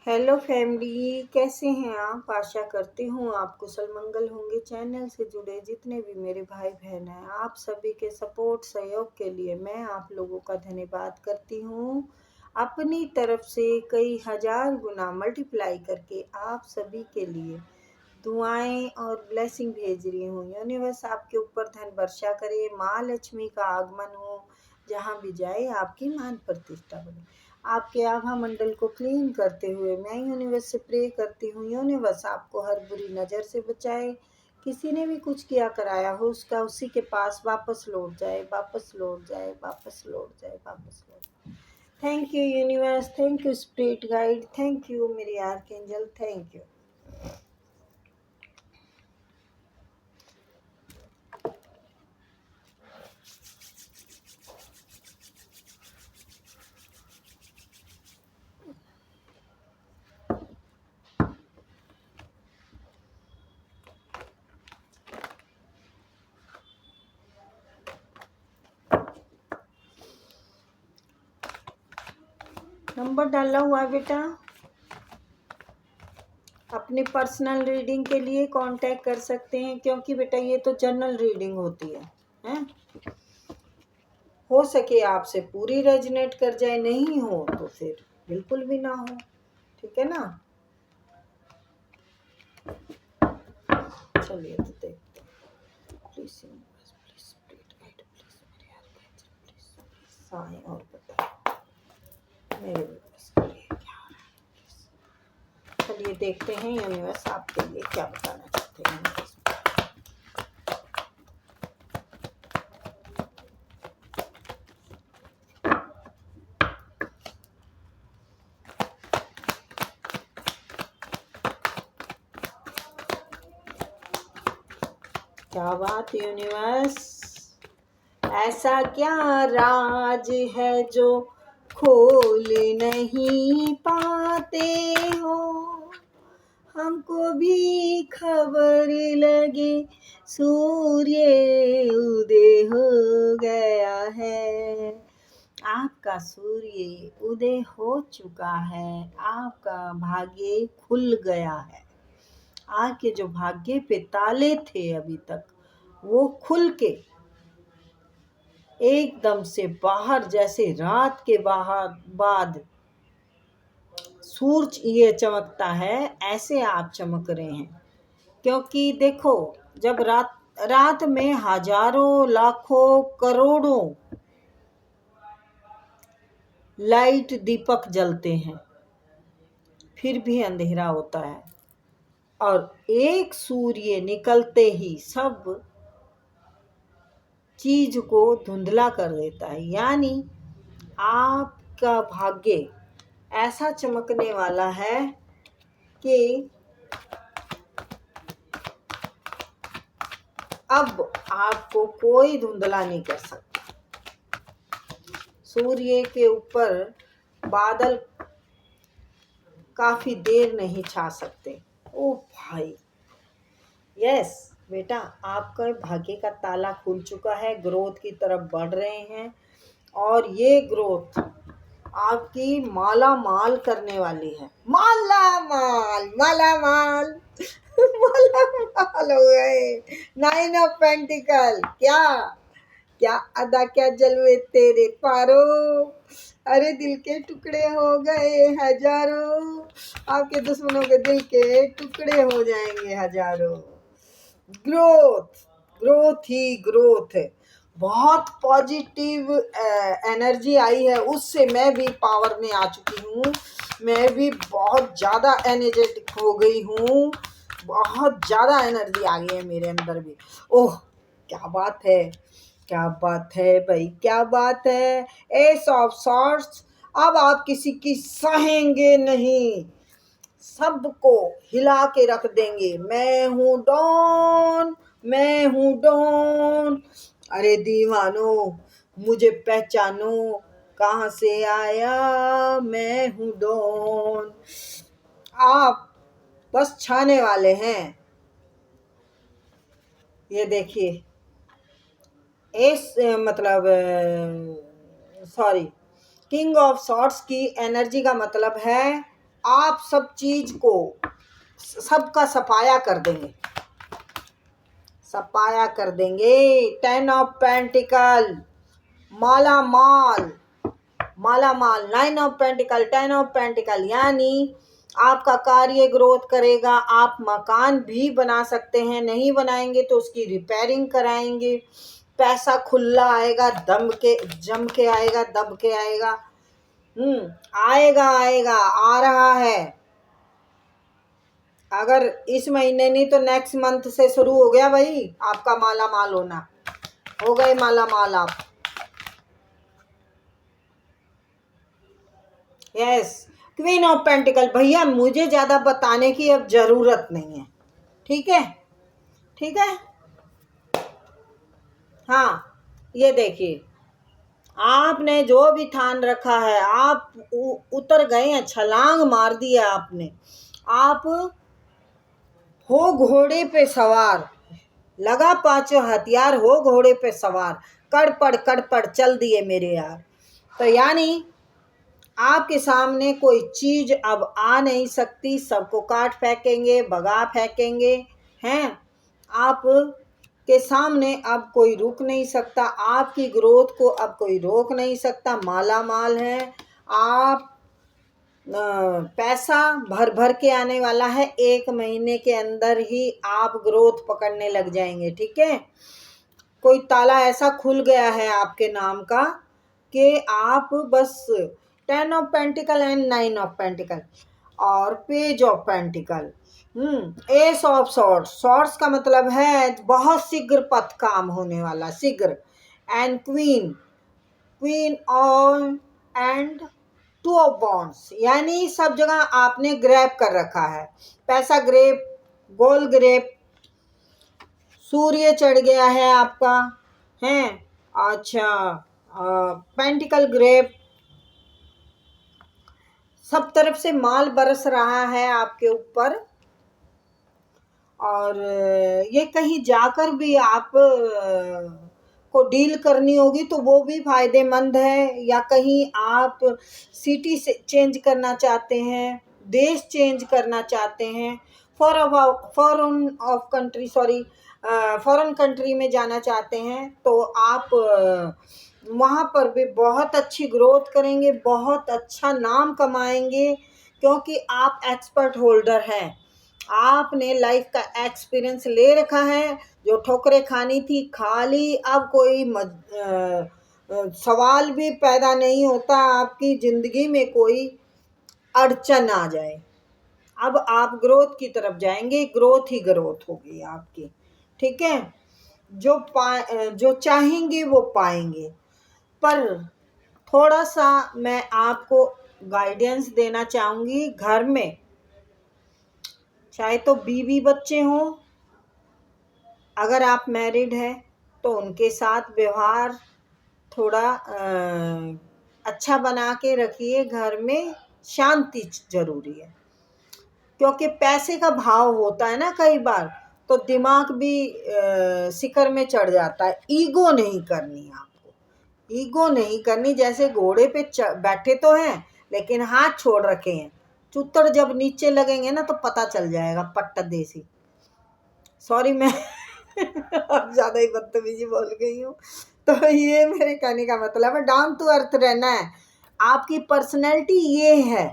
Hello family, कैसे हैं आप। आशा करती हूँ आप कुशल मंगल होंगे। चैनल से जुड़े जितने भी मेरे भाई बहन हैं, आप सभी के सपोर्ट सहयोग के लिए मैं आप लोगों का धन्यवाद करती हूँ। अपनी तरफ से कई हजार गुना मल्टीप्लाई करके आप सभी के लिए दुआएं और ब्लेसिंग भेज रही हूँ। यूनिवर्स आपके ऊपर धन वर्षा करे, माँ लक्ष्मी का आगमन हो, जहाँ भी जाए आपकी मान प्रतिष्ठा बढ़े। आपके आभा मंडल को क्लीन करते हुए मैं यूनिवर्स से प्रे करती हूँ, यूनिवर्स आपको हर बुरी नज़र से बचाए। किसी ने भी कुछ किया कराया हो उसका उसी के पास वापस लौट जाए, वापस लौट जाए, वापस लौट जाए, वापस लौट जाए। Thank you universe, thank you spirit guide, thank you मेरी आर्कएंजल, थैंक यू। नंबर डाला हुआ है बेटा। अपनी पर्सनल रीडिंग के लिए कांटेक्ट कर सकते हैं, क्योंकि बेटा ये तो जनरल रीडिंग होती है, हैं? हो सके आपसे पूरी रेजनेट कर जाए, नहीं हो तो फिर बिल्कुल भी ना हो, ठीक है ना। चलिए तो देखते हैं। Please please spirit guide, please मेरे प्लीज साएं और बताएं मेरे बस के लिए क्या हो रहा है। चलिए देखते हैं यूनिवर्स आपके लिए क्या बताना चाहते हैं। क्या बात यूनिवर्स, ऐसा क्या राज है जो खोल नहीं पाते हो। हमको भी खबर लगे सूर्य उदय हो गया है। आपका सूर्य उदय हो चुका है, आपका भाग्य खुल गया है। आपके जो भाग्य पे ताले थे अभी तक, वो खुल के एकदम से बाहर, जैसे रात के बाहर बाद सूरज ये चमकता है, ऐसे आप चमक रहे हैं। क्योंकि देखो, जब रात में हजारों लाखों करोड़ों लाइट दीपक जलते हैं, फिर भी अंधेरा होता है, और एक सूर्य निकलते ही सब चीज को धुंधला कर देता है। यानी आपका भाग्य ऐसा चमकने वाला है कि अब आपको कोई धुंधला नहीं कर सकता। सूर्य के ऊपर बादल काफी देर नहीं छा सकते। ओ भाई, यस बेटा, आपका भाग्य का ताला खुल चुका है, ग्रोथ की तरफ बढ़ रहे हैं, और ये ग्रोथ आपकी माला माल करने वाली है। माला माल, माला माल माला माल हो गए। 9 ऑफ पेंटिकल, क्या क्या अदा, क्या जलवे तेरे पारो। अरे दिल के टुकड़े हो गए हजारों, आपके दुश्मनों के दिल के टुकड़े हो जाएंगे हजारों। ग्रोथ, ग्रोथ ही ग्रोथ है। बहुत पॉजिटिव एनर्जी आई है, उससे मैं भी पावर में आ चुकी हूँ। मैं भी बहुत ज़्यादा एनर्जेटिक हो गई हूँ, बहुत ज़्यादा एनर्जी आ गई है मेरे अंदर भी। ओह क्या बात है, क्या बात है भाई, क्या बात है। एस ऑफ सॉर्ट्स, अब आप किसी की सहेंगे नहीं, सबको हिला के रख देंगे। मैं हूँ डॉन, मैं हूँ डॉन। अरे दीवानो मुझे पहचानो, कहाँ से आया मैं हूँ डॉन। आप बस छाने वाले हैं। ये देखिए, एस मतलब सॉरी, किंग ऑफ सॉर्ट्स की एनर्जी का मतलब है आप सब चीज को सबका सफाया कर देंगे, सफाया कर देंगे। 10 of pentacle, Mala mall, Mala mall. 9 of pentacle, 10 of pentacle, यानी आपका कार्य ग्रोथ करेगा। आप मकान भी बना सकते हैं, नहीं बनाएंगे तो उसकी रिपेयरिंग कराएंगे। पैसा खुला आएगा, जम के आएगा, दब के आएगा। आएगा आएगा, आ रहा है। अगर इस महीने नहीं तो नेक्स्ट मंथ से शुरू हो गया भाई आपका माला माल होना। हो गए माला माल आप। Yes, queen of pentacle. भैया मुझे ज्यादा बताने की अब जरूरत नहीं है, ठीक है, ठीक है। हाँ, ये देखिए, आपने जो भी ठान रखा है, आप उतर गए हैं, छलांग मार दिया आपने। आप हो घोड़े पे सवार, लगा पांचों हथियार, हो घोड़े पे सवार, कड़पड़ चल दिए मेरे यार। तो यानी आपके सामने कोई चीज अब आ नहीं सकती, सबको काट फेंकेंगे, भगा फेंकेंगे, हैं। आप के सामने अब कोई रुक नहीं सकता, आपकी ग्रोथ को अब कोई रोक नहीं सकता। माला माल है आप। पैसा भर भर के आने वाला है, 1 महीने के अंदर ही आप ग्रोथ पकड़ने लग जाएंगे, ठीक है। कोई ताला ऐसा खुल गया है आपके नाम का कि आप बस 10 of pentacles and 9 of pentacles और page of pentacles, ace of swords. Swords का मतलब है बहुत शीघ्र पथ काम होने वाला, शीघ्र। And queen, queen on and 2 of bonds, यानी सब जगह आपने ग्रैब कर रखा है। पैसा ग्रेप, गोल ग्रेप, सूर्य चढ़ गया है आपका, हैं। अच्छा, पेंटिकल ग्रेप, सब तरफ से माल बरस रहा है आपके ऊपर। और ये कहीं जाकर भी आप को डील करनी होगी तो वो भी फायदेमंद है। या कहीं आप सिटी से चेंज करना चाहते हैं, देश चेंज करना चाहते हैं, foreign of country, sorry, foreign country में जाना चाहते हैं, तो आप वहाँ पर भी बहुत अच्छी ग्रोथ करेंगे, बहुत अच्छा नाम कमाएंगे, क्योंकि आप एक्सपर्ट होल्डर हैं। आपने लाइफ का एक्सपीरियंस ले रखा है। जो ठोकरें खानी थी खा ली, अब कोई सवाल भी पैदा नहीं होता आपकी ज़िंदगी में कोई अड़चन आ जाए। अब आप ग्रोथ की तरफ जाएंगे, ग्रोथ ही ग्रोथ होगी आपकी, ठीक है। जो चाहेंगे वो पाएंगे। पर थोड़ा सा मैं आपको गाइडेंस देना चाहूँगी। घर में चाहे तो बीवी बच्चे हों, अगर आप मैरिड हैं तो उनके साथ व्यवहार थोड़ा अच्छा बना के रखिए। घर में शांति जरूरी है, क्योंकि पैसे का भाव होता है ना कई बार, तो दिमाग भी शिखर में चढ़ जाता है। ईगो नहीं करनी आपको, ईगो नहीं करनी। जैसे घोड़े पे बैठे तो हैं लेकिन हाथ छोड़ रखे हैं, चुत्तर जब नीचे लगेंगे ना तो पता चल जाएगा। पट्टा देसी, सॉरी मैं अब ज़्यादा ही बदतमीजी बोल गई हूँ। तो ये मेरे कहने का मतलब है, डाउन टू अर्थ रहना है। आपकी पर्सनैलिटी ये है,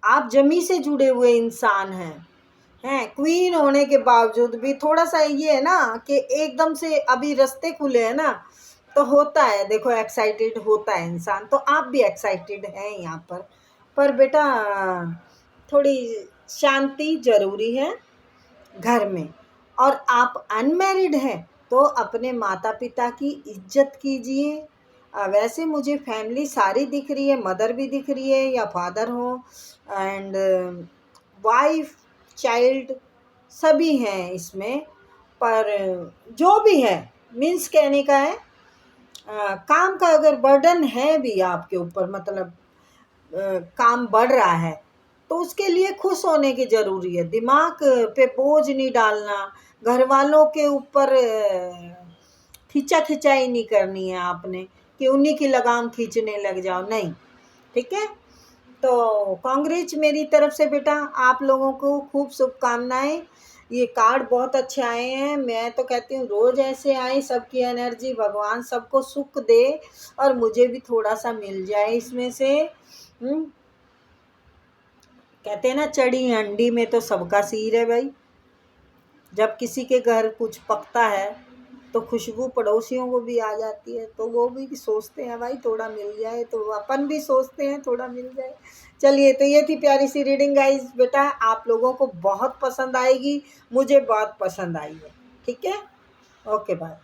आप जमी से जुड़े हुए इंसान हैं। क्वीन होने के बावजूद भी थोड़ा सा ये है ना कि एकदम से अभी रास्ते खुले हैं ना, तो होता है, देखो एक्साइटेड होता है इंसान, तो आप भी एक्साइटेड हैं यहाँ पर बेटा थोड़ी शांति जरूरी है घर में। और आप अनमैरिड हैं तो अपने माता पिता की इज्जत कीजिए। वैसे मुझे फैमिली सारी दिख रही है, मदर भी दिख रही है या फादर हो, एंड वाइफ, चाइल्ड, सभी हैं इसमें। पर जो भी है, मीन्स कहने का है, काम का अगर बर्डन है भी आपके ऊपर, मतलब काम बढ़ रहा है, तो उसके लिए खुश होने की ज़रूरी है। दिमाग पे बोझ नहीं डालना, घर वालों के ऊपर खींचा खिंचाई नहीं करनी है आपने कि उन्हीं की लगाम खींचने लग जाओ, नहीं, ठीक है। तो कांग्रेस मेरी तरफ से बेटा, आप लोगों को खूब शुभकामनाएं। ये कार्ड बहुत अच्छे आए हैं, मैं तो कहती हूँ रोज ऐसे आए, सबकी एनर्जी भगवान सबको सुख दे और मुझे भी थोड़ा सा मिल जाए इसमें से। कहते हैं ना, चढ़ी अंडी में तो सबका सिर है भाई। जब किसी के घर कुछ पकता है तो खुशबू पड़ोसियों को भी आ जाती है, तो वो भी सोचते हैं भाई थोड़ा मिल जाए, तो अपन भी सोचते हैं थोड़ा मिल जाए। चलिए, तो ये थी प्यारी सी रीडिंग गाइस। बेटा आप लोगों को बहुत पसंद आएगी, मुझे बहुत पसंद आई है। ठीक है, ओके बाय।